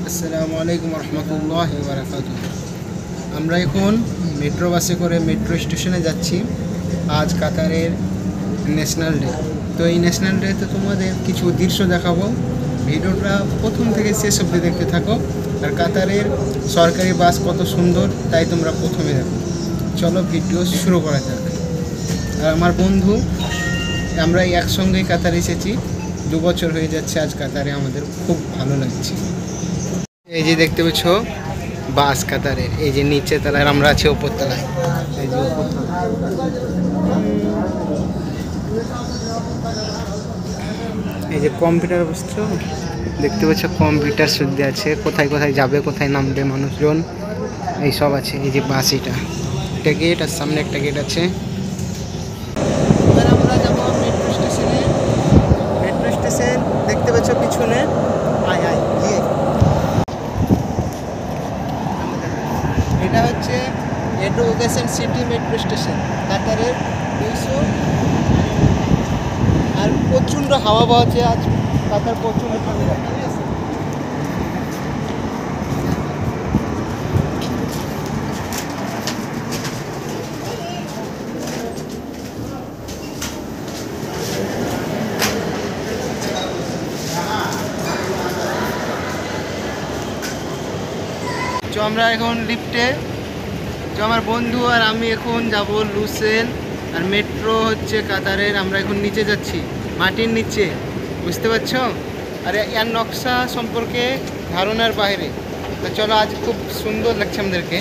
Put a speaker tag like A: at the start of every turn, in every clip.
A: আসসালামু আলাইকুম রহমতুল্লাহি ওয়া বারাকাতুহু। আমরা এখন মেট্রো বাসে করে মেট্রো স্টেশনে যাচ্ছি। আজ কাতারের ন্যাশনাল ডে। তো এই ন্যাশনাল ডেতে তোমাদের কিছু দৃশ্য দেখাবো। ভিডিওটা প্রথম থেকে শেষ অবধি দেখতে থাকো। আর কাতারের সরকারি বাস কত সুন্দর তাই তোমরা প্রথমে দেখো। চলো ভিডিও শুরু করা যাক। আর আমার বন্ধু আমরা একসঙ্গেই কাতারে এসেছি, 2 বছর হয়ে যাচ্ছে আজ কাতারে, আমাদের খুব ভালো লাগছে। এই যে দেখতে পাচ্ছ বাস কাতারের, এই যে নিচে তলায়, আমরা আছি উপর তলায়। এই যে এই যে কম্পিউটার বুঝছো, দেখতে পাচ্ছ কম্পিউটার শুদ্ধ আছে, কোথায় কোথায় যাবে, কোথায় নামবে মানুষজন, এই সব আছে। এই যে বাস, এটা গেট, আর সামনে একটা গেট আছে। এবার আমরা যাবো মেট্রো স্টেশনে। মেট্রো স্টেশন দেখতে পাচ্ছ পিছনে। এটা হচ্ছে এডুকেশন সিটি মেট্রো স্টেশন কাতারের 200। আর প্রচণ্ড হাওয়া বইছে আজ, কাতার প্রচণ্ড ঠান্ডা। তো আমরা এখন লিফটে, তো আমার বন্ধু আর আমি এখন যাব লুসেল। আর মেট্রো হচ্ছে কাতারের, আমরা এখন নিচে যাচ্ছি, মাটির নিচে, বুঝতে পারছো? আর এর নকশা সম্পর্কে ধারণার বাইরে। তো চলো, আজ খুব সুন্দর লাগছে আমাদেরকে।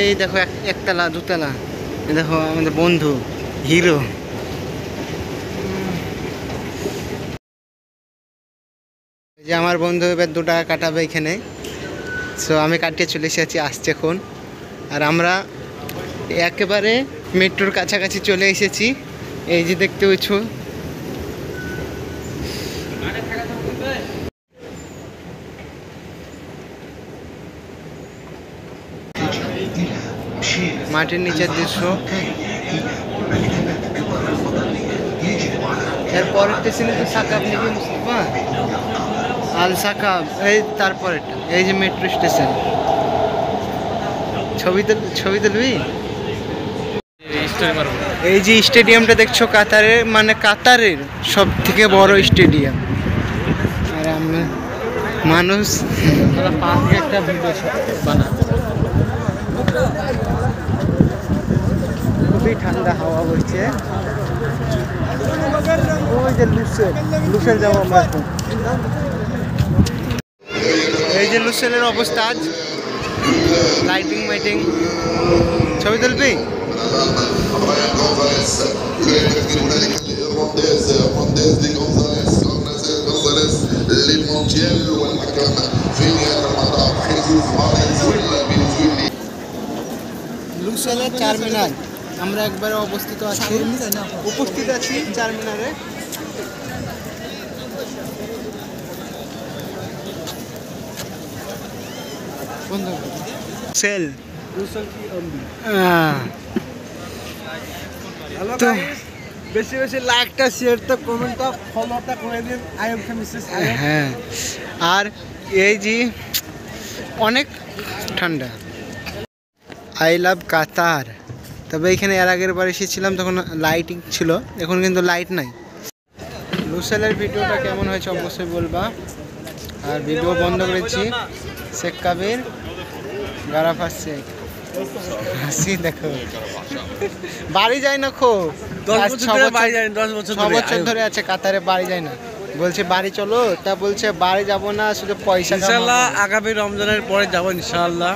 A: এই দেখো একতলা দুতলা, দেখো আমাদের বন্ধু হিরো। যে আমার বন্ধু এবার 2 টাকা কাটাবে এখানে, সো আমি কাটিয়ে চলে এসেছি, আসছে এখন। আর আমরা একেবারে মেট্রোর কাছাকাছি চলে এসেছি। এই যে দেখতে পাচ্ছ, মাটির নিচের দৃশ্য। এর পরের স্টেশনে তো সাকাব নাকি মুস্তফা আল সাকাব, এই তারপরেরটা। এই যে মেট্রো স্টেশন, ছবি তুলবি? এই যে স্টেডিয়ামটা দেখছো কাতারের, মানে কাতারের সব থেকে বড় স্টেডিয়াম। আর আমরা মানুষ একটা ভিডিও বানাতে, খুবই ঠান্ডা হাওয়া বইছে। ওই যে লুসেল যাবো আমরা এখন। এই যে লুসেলের অবস্থা আজ, লাইটিং মাইটিং। ছবি তুলবি? লুসেলের 4 মিনার আমরা একবারে উপস্থিত আছি চারমিনারে। সেল তো বেশি বেশি লাইকটা, শেয়ারটা, কমেন্টটা, ফলোটা করে দিন। হ্যাঁ, আর এই যে অনেক ঠান্ডা। আই লাভ কাতার। তবে এখানে এর আগের বার এসেছিলাম তখন লাইটিং ছিল, এখন কিন্তু লাইট নাই। লুসেলের ভিডিওটা কেমন হয়েছে অবশ্যই বলবা। আর ভিডিও বন্ধ করেছি। শেখ কাবির গারাফা শেখ হাসি দেখো, বাড়ি যায় না, খুব 6 বছর ধরে আছে কাতারে, বাড়ি যায় না। বলছে বাড়ি চলো, তা বলছে বাড়ি যাব না, শুধু পয়সা।
B: ইনশাআল্লাহ আগামী রমজানের পরে যাব ইনশাআল্লাহ।